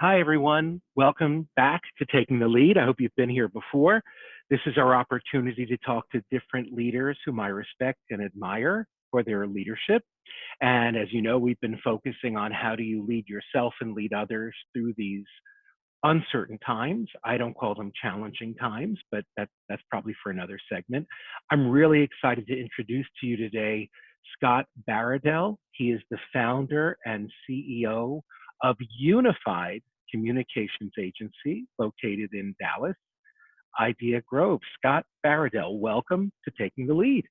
Hi, everyone. Welcome back to Taking the Lead. I hope you've been here before. This is our opportunity to talk to different leaders whom I respect and admire for their leadership. And as you know, we've been focusing on how do you lead yourself and lead others through these uncertain times. I don't call them challenging times, but that's probably for another segment. I'm really excited to introduce to you today Scott Baradell. He is the founder and CEO of Unified Communications Agency located in Dallas, Idea Grove. Scott Baradell, welcome to Taking the Lead.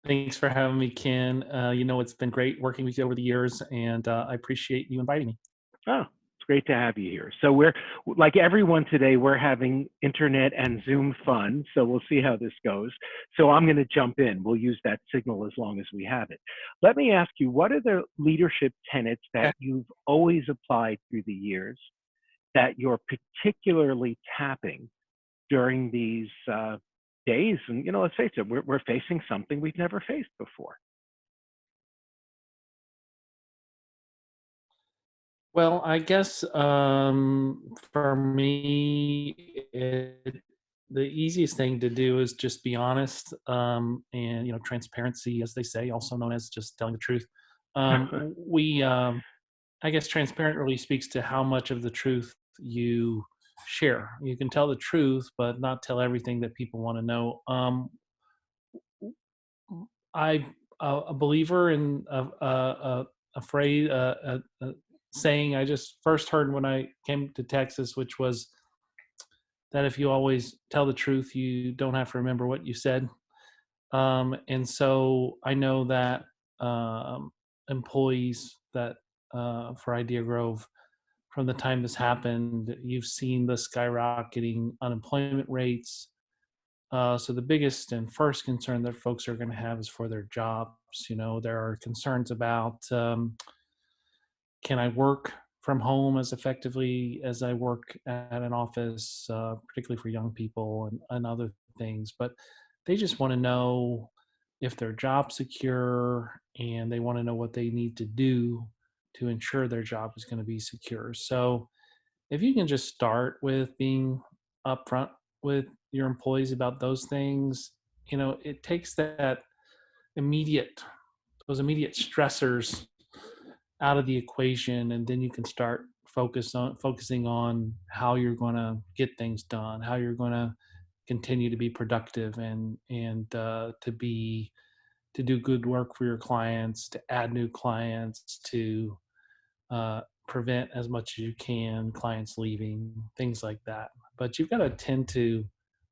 Thanks for having me, Ken. It's been great working with you over the years, and I appreciate you inviting me. Oh, it's great to have you here. So we're, like everyone today, we're having internet and Zoom fun. So we'll see how this goes. So I'm going to jump in. We'll use that signal as long as we have it. Let me ask you, what are the leadership tenets Okay. that you've always applied through the years that you're particularly tapping during these days? And, let's face it, we're facing something we've never faced before. Well, I guess for me, the easiest thing to do is just be honest, and transparency, as they say, also known as just telling the truth. I guess transparent really speaks to how much of the truth you share. You can tell the truth, but not tell everything that people want to know. I'm a believer in a phrase, a saying I just first heard when I came to Texas, which was that if you always tell the truth, you don't have to remember what you said. And so I know that employees that for Idea Grove, from the time this happened, you've seen the skyrocketing unemployment rates. So the biggest and first concern that folks are going to have is for their jobs. There are concerns about can I work from home as effectively as I work at an office, particularly for young people and other things. But they just want to know if their job's secure, and they want to know what they need to do to ensure their job is going to be secure. So if you can just start with being upfront with your employees about those things, it takes immediate those immediate stressors out of the equation, and then you can start focusing on how you're going to get things done, how you're going to continue to be productive, and to do good work for your clients, to add new clients, to prevent as much as you can clients leaving, things like that. But you've got to attend to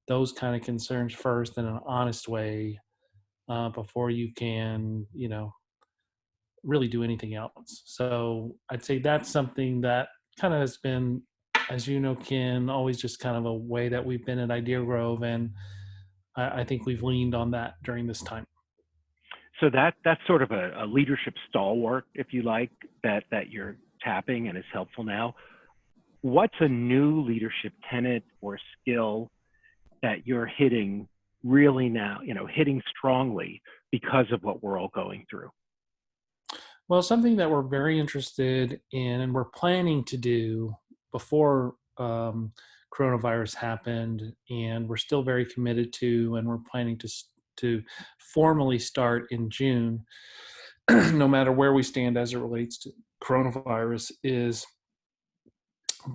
those kind of concerns first in an honest way, before you can, really do anything else. So I'd say that's something that kind of has been, as you know, Ken, always just kind of a way that we've been at Idea Grove, and I think we've leaned on that during this time. So that's sort of a leadership stalwart, if you like, that you're tapping and is helpful now. What's a new leadership tenet or skill that you're hitting really now, hitting strongly because of what we're all going through? Well, something that we're very interested in and we're planning to do before coronavirus happened, and we're still very committed to, and we're planning to formally start in June, no matter where we stand as it relates to coronavirus, is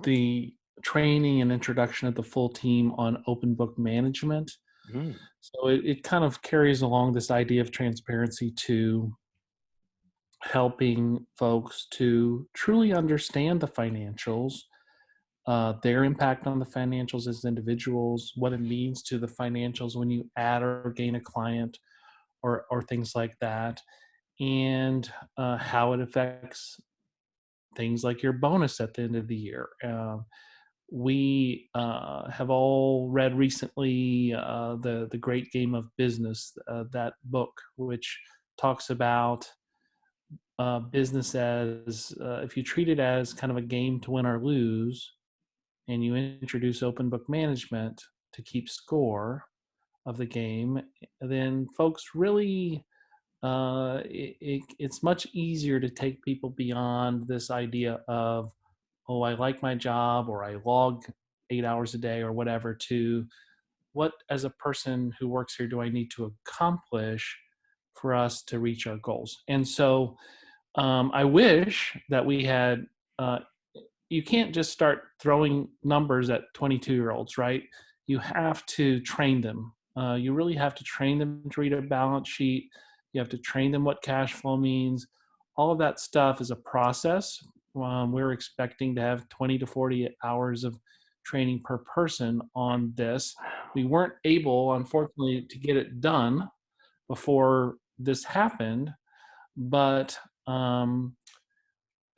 the training and introduction of the full team on open book management. Mm. So it kind of carries along this idea of transparency to helping folks to truly understand the financials, their impact on the financials as individuals, what it means to the financials when you add or gain a client, or things like that, and how it affects things like your bonus at the end of the year. We have all read recently the Great Game of Business, that book, which talks about business as, if you treat it as kind of a game to win or lose, and you introduce open book management to keep score of the game, then folks really it's much easier to take people beyond this idea of, oh, I like my job or I log 8 hours a day or whatever, to what, as a person who works here, do I need to accomplish for us to reach our goals? And so I wish that we had, uh, you can't just start throwing numbers at 22-year-olds, right? You have to train them. You really have to train them to read a balance sheet. You have to train them what cash flow means. All of that stuff is a process. We're expecting to have 20 to 40 hours of training per person on this. We weren't able, unfortunately, to get it done before this happened, but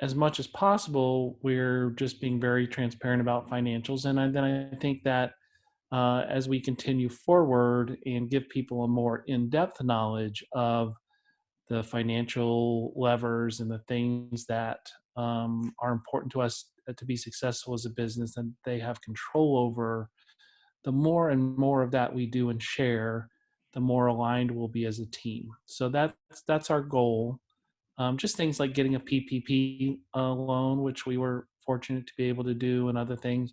as much as possible, we're just being very transparent about financials. And then I think that as we continue forward and give people a more in-depth knowledge of the financial levers and the things that are important to us to be successful as a business and they have control over, the more and more of that we do and share, the more aligned we'll be as a team. So that's our goal. Just things like getting a PPP loan, which we were fortunate to be able to do, and other things.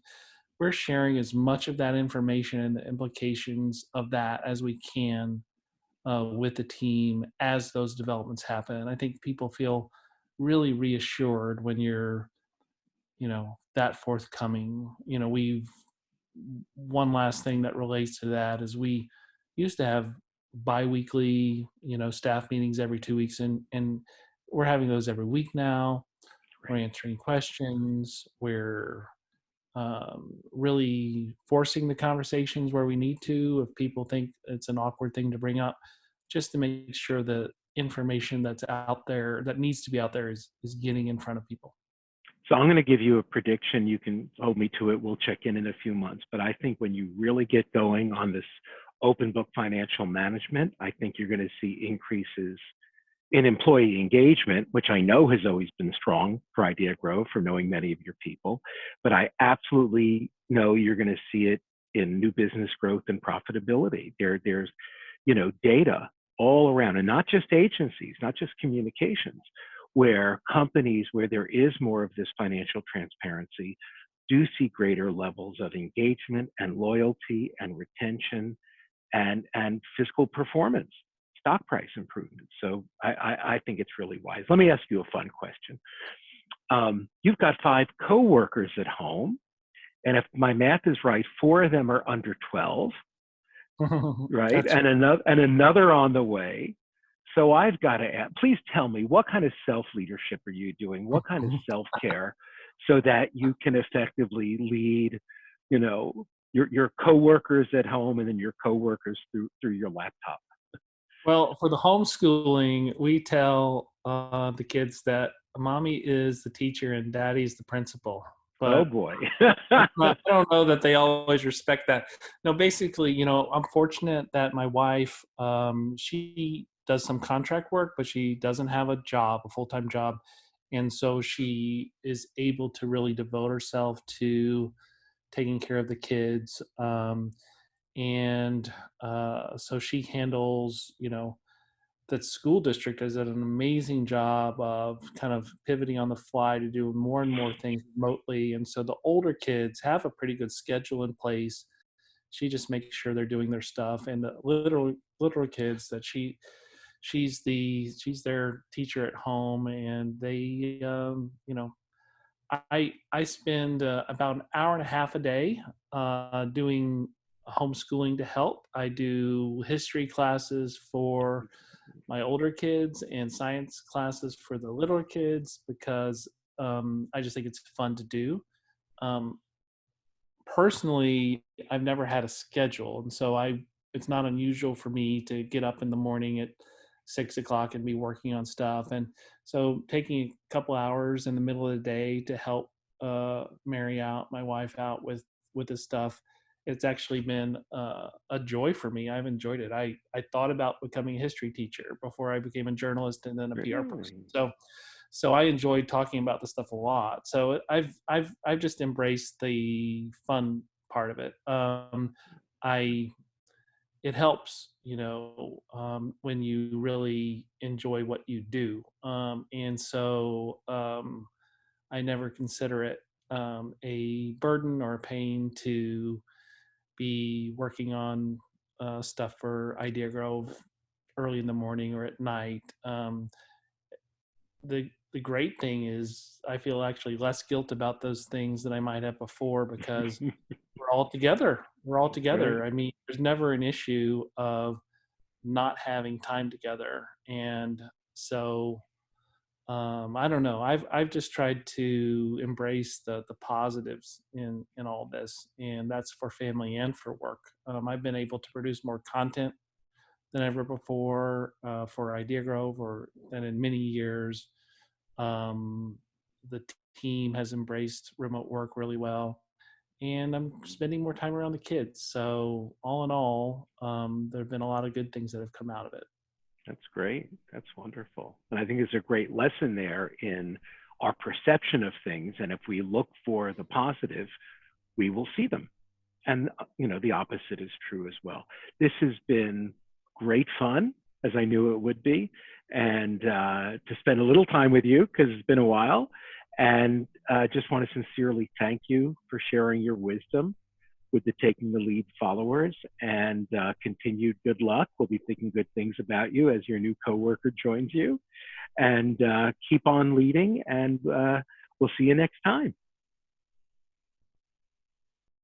We're sharing as much of that information and the implications of that as we can with the team as those developments happen. And I think people feel really reassured when you're, that forthcoming. We've one last thing that relates to that is we used to have biweekly, staff meetings every 2 weeks, and we're having those every week now. We're Right. answering questions. We're really forcing the conversations where we need to, if people think it's an awkward thing to bring up, just to make sure the information that's out there that needs to be out there is getting in front of people. So I'm going to give you a prediction. You can hold me to it. We'll check in a few months. But I think when you really get going on this open book financial management, I think you're going to see increases in employee engagement, which I know has always been strong for Idea Grow, for knowing many of your people. But I absolutely know you're going to see it in new business growth and profitability. There's data all around, and not just agencies, not just communications, where companies where there is more of this financial transparency do see greater levels of engagement and loyalty and retention and fiscal performance, stock price improvements. So I think it's really wise. Let me ask you a fun question. You've got 5 coworkers at home, and if my math is right, 4 of them are under 12, right? That's And another on the way. So I've got to ask, please tell me, what kind of self-leadership are you doing? What kind of self-care so that you can effectively lead, your coworkers at home and then your coworkers through your laptop? Well, for the homeschooling, we tell the kids that mommy is the teacher and daddy is the principal. Oh But boy. I don't know that they always respect that. No, basically, I'm fortunate that my wife, she does some contract work, but she doesn't have a job, a full-time job. And so she is able to really devote herself to taking care of the kids. And so she handles, that school district does an amazing job of kind of pivoting on the fly to do more and more things remotely. And so the older kids have a pretty good schedule in place. She just makes sure they're doing their stuff. And the little kids that she's their teacher at home, and they I spend about an hour and a half a day doing homeschooling to help. I do history classes for my older kids and science classes for the littler kids because I just think it's fun to do. Um, Personally, I've never had a schedule, and so it's not unusual for me to get up in the morning at 6 o'clock and be working on stuff. And so taking a couple hours in the middle of the day to help Mary out, my wife out with this stuff, it's actually been a joy for me. I've enjoyed it. I thought about becoming a history teacher before I became a journalist and then a PR person. Really? So I enjoyed talking about this stuff a lot. So I've just embraced the fun part of it. I it helps, when you really enjoy what you do. And so I never consider it a burden or a pain to be working on stuff for Idea Grove early in the morning or at night. The great thing is I feel actually less guilt about those things than I might have before because we're all together. We're all That's great. together. I mean, there's never an issue of not having time together. And so I don't know. I've just tried to embrace the positives in all this, and that's for family and for work. I've been able to produce more content than ever before for Idea Grove, or than in many years. Um, the team has embraced remote work really well, and I'm spending more time around the kids. So all in all, there have been a lot of good things that have come out of it. That's great. That's wonderful. And I think there's a great lesson there in our perception of things. And if we look for the positive, we will see them. And, the opposite is true as well. This has been great fun, as I knew it would be, and to spend a little time with you because it's been a while. And just want to sincerely thank you for sharing your wisdom with the Taking the Lead followers, and continued good luck. We'll be thinking good things about you as your new coworker joins you, and keep on leading, and we'll see you next time.